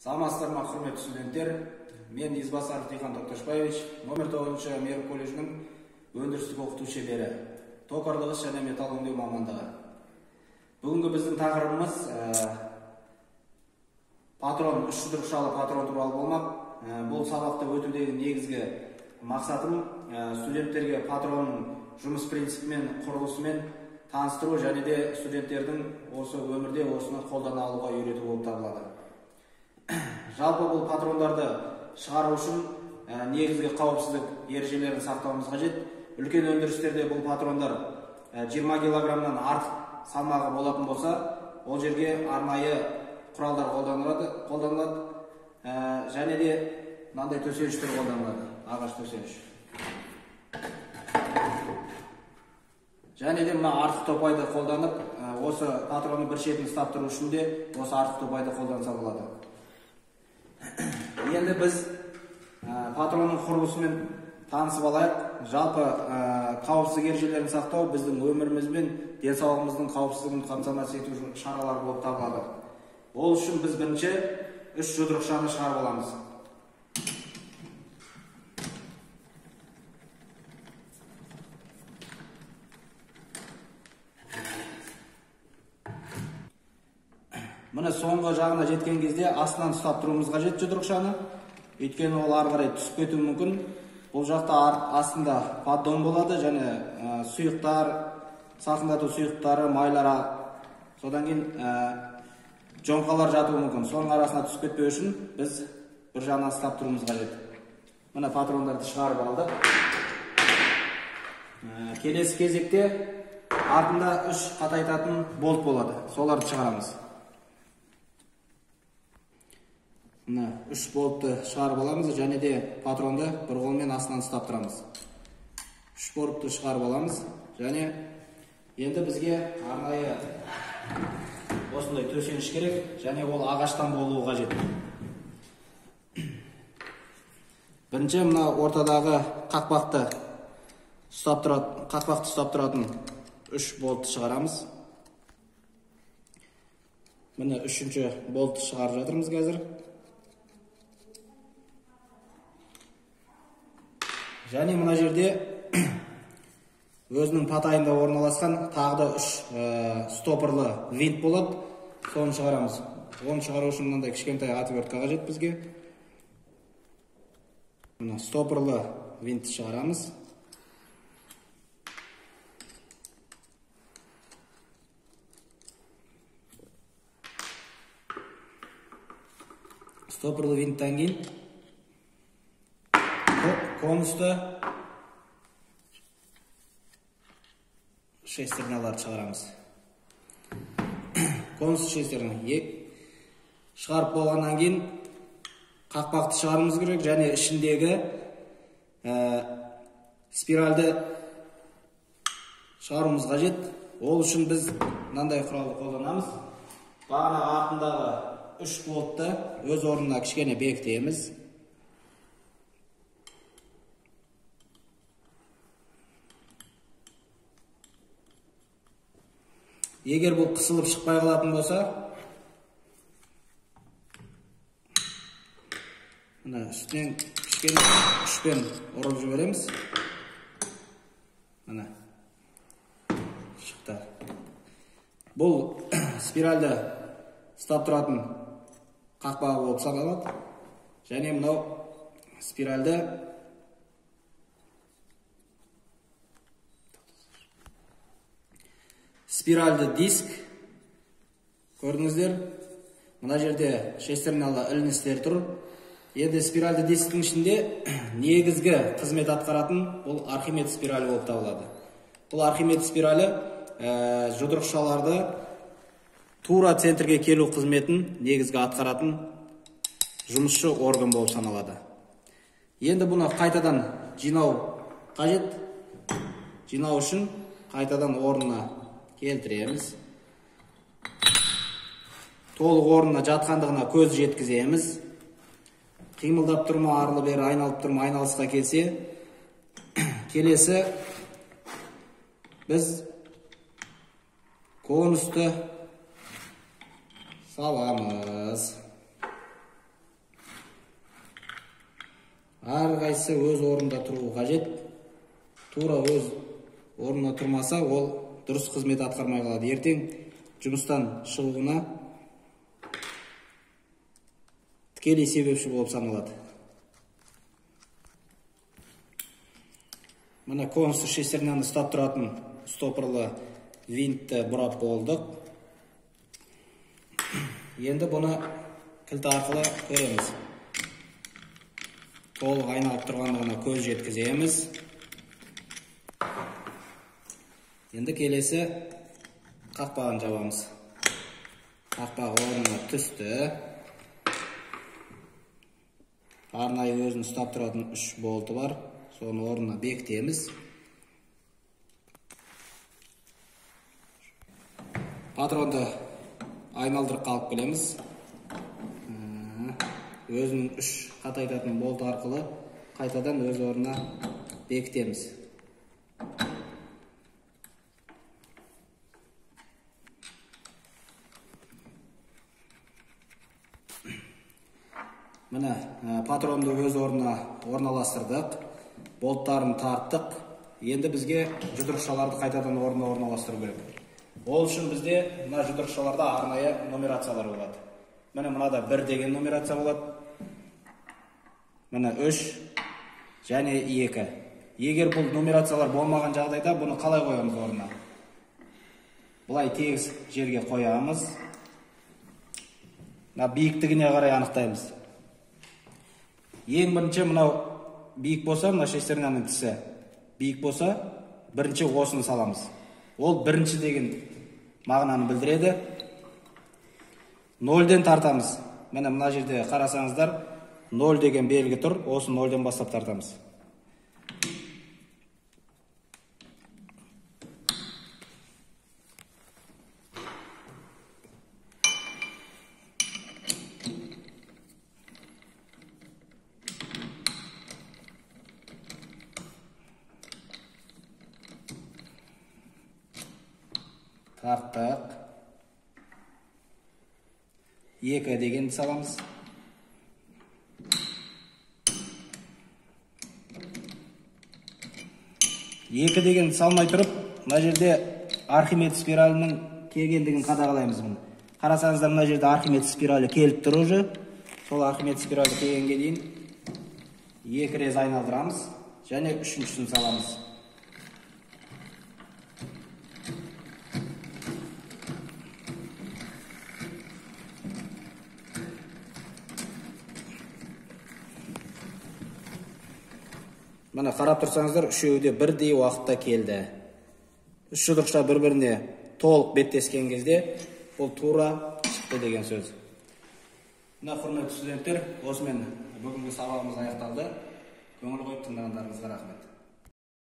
Саламатсыздар ма, құрметті студенттер? Мен Избасаров Тихон Тоқташбаевич, номер 9 Мерік колледжінің өндірістік оқыту шебері, токарьлық және металл өңдеу мамандығы. Бүгінгі біздің тақырыбымыз патрон, үш жұдырықшалы патрон туралы болмақ. Бұл сабақта өтудегі негізгі мақсатым студенттерге патронның жұмыс принципімен, құрылысымен таныстыру және де студенттердің осы өмірде осыны қолдана алуға үйрету болып табылады. Жалпы бұл патрондарды шығару үшін негізгі қауіпсіздік ережелерін сақтауымыз қажет. Үлкен өндірістерде бұл патрондар 20 килограммнан артық салмағы болатын болса, ол жерге арнайы құралдар қолданылады. Және де мынандай төсеніштер қолданылады, ағаш төсеніш. Және де мына артық топайды қолданып, осы патронның бір шетін ұстап тұру үшін де осы артық топайды қолданса болады. Енді біз патронның құрылысымен танысып алайық. Жалпы қауіпсіздік ережелерін сақтау біздің өміріміз бен денсаулығымыздың қауіпсіздігін қамтамасыз ету шаралары болып табылады. Ол үшін біз бірінші үш жұдырықшаны шығарып аламыз. Міне соңғы жағына жеткен кезде астынан ұстап тұруымыз қажет жұдырықшаны. Өйткені ол ары қарай түсіп кетуі мүмкін. Бұл жақта астында поддон болады және сұйықтар, салқындату сұйықтары, майлар, содан кейін жоңқалар жатуы мүмкін. Соның арасына түсіп кетпеу үшін біз бір жағынан ұстап тұруымыз қажет. Міне патрондарды шығарып алдық. Келесі кезекте артында үш қатайтатын болт болады. Соларды шығарамыз. Мына үш болтты шығарып аламыз және де патронды бір қолмен астынан ұстап тұрамыз. Үш болтты шығарып аламыз және енді бізге арнайы осындай төсеніш керек және ол ағаштан болуы қажет. Бірінші мына ортадағы қақпақты ұстап тұратын үш болтты шығарамыз. Міне үшінші болтты шығарып жатырмыз қазір. Және мына жерде өзінің патайында орналасқан тағы да үш стопырлы винт болады. Соны шығарамыз. Оны шығару үшін мынандай кішкентай отвертка қажет бізге. Мына стопырлы винтті шығарамыз. Стопырлы винттен кейін конусты шестерняларды шығарамыз. Конус шестерні шығарып болғаннан кейін қақпақты шығаруымыз керек және ішіндегі спиральді шығаруымыз қажет. Ол үшін біз мынандай құралды қолданамыз. Бағана артындағы үш болтты өз орнына кішкене бекітеміз. Егер бұл қысылып шықпай қалатын болса, мына үстінен кішкене күшпен ұрып жібереміз. Мына шықты. Бұл спиральді ұстап тұратын қақпа болып саналады. Және мынау спиральді диск. Көрдіңіздер, мына жерде шестернялы іліністер тұр. Енді спиральді дисктің ішінде негізгі қызмет атқаратын бұл Архимед спиралі болып табылады. Бұл Архимед спиралі жұдырықшаларды тура центрге келу қызметін негізгі атқаратын жұмысшы орган болып саналады. Енді бұны қайтадан жинау қажет. Жинау үшін қайтадан орнына келтіреміз. Толық орнына жатқандығына көз жеткіземіз. Қимылдап тұрма, арлы бері айналып тұрма, айналысқа келсе, келесі біз конусты саламыз. әрқайсысы өз орнында тұруы қажет. Тура өз орнына тұрмаса, ол дұрыс қызмет атқармай қалады. Ертең жұмыстан шығуына тікелей себепші болып саналады. Мына конусты шестерінен ұстап тұратын стопырлы винтті бұрап болдық. Енді бұны кілт арқылы көреміз. Толық айналып тұрғандығына көз жеткіземіз. Енді келесі қақпағын жабамыз. Қақпақ орнына түсті. Арнайы өзін ұстап тұратын 3 болты бар. Соны орнына бекітеміз. Патронды айналдырып қалып келеміз. Өзінің 3 қатайтатын болт арқылы қайтадан өз орнына бекітеміз. Міне патронды өз орнына орналастырдық. Болттарын тарттық. Енді бізге жұдырықшаларды қайтадан орнына орналастыру керек. Ол үшін бізде мына жұдырықшаларда арнайы нумерациялар болады. Міне мынада 1 деген нумерация болады. Міне 3 және 2. Егер бұл нумерациялар болмаған жағдайда бұны қалай қоямыз орнына? Бұлай тегіс жерге қоямыз. Мына биіктігіне қарай анықтаймыз. Ең бірінші мынау биік болса, мына шестерняның тісі биік болса, бірінші осыны саламыз. Ол бірінші деген мағынаны білдіреді. 0-ден тартамыз. Міне мына жерде қарасаңыздар, 0 деген белгі тұр. Осы 0-ден бастап тартамыз. Тарттық. 2 деген саламыз. Екі деген салмай тұрып, мына жерде Архимед спиралінің келгендігін қадағалаймыз бұны. Қарасаңыздар, мына жерде Архимед спиралі келіп тұр уже. Сол Архимед спиралі келгенге дейін 2 рет айналдырамыз және 3-шісін саламыз. Мына қарап тұрсаңыздар, үшеуі де бірдей уақытта келді. 3 жұдырықша бір-біріне толық беттескен кезде бұл тура шықты деген сөз. Мына құрметті студенттер, осымен бүгінгі сабағымыз аяқталды. Көңіл қойып тыңдағандарыңызға рахмет.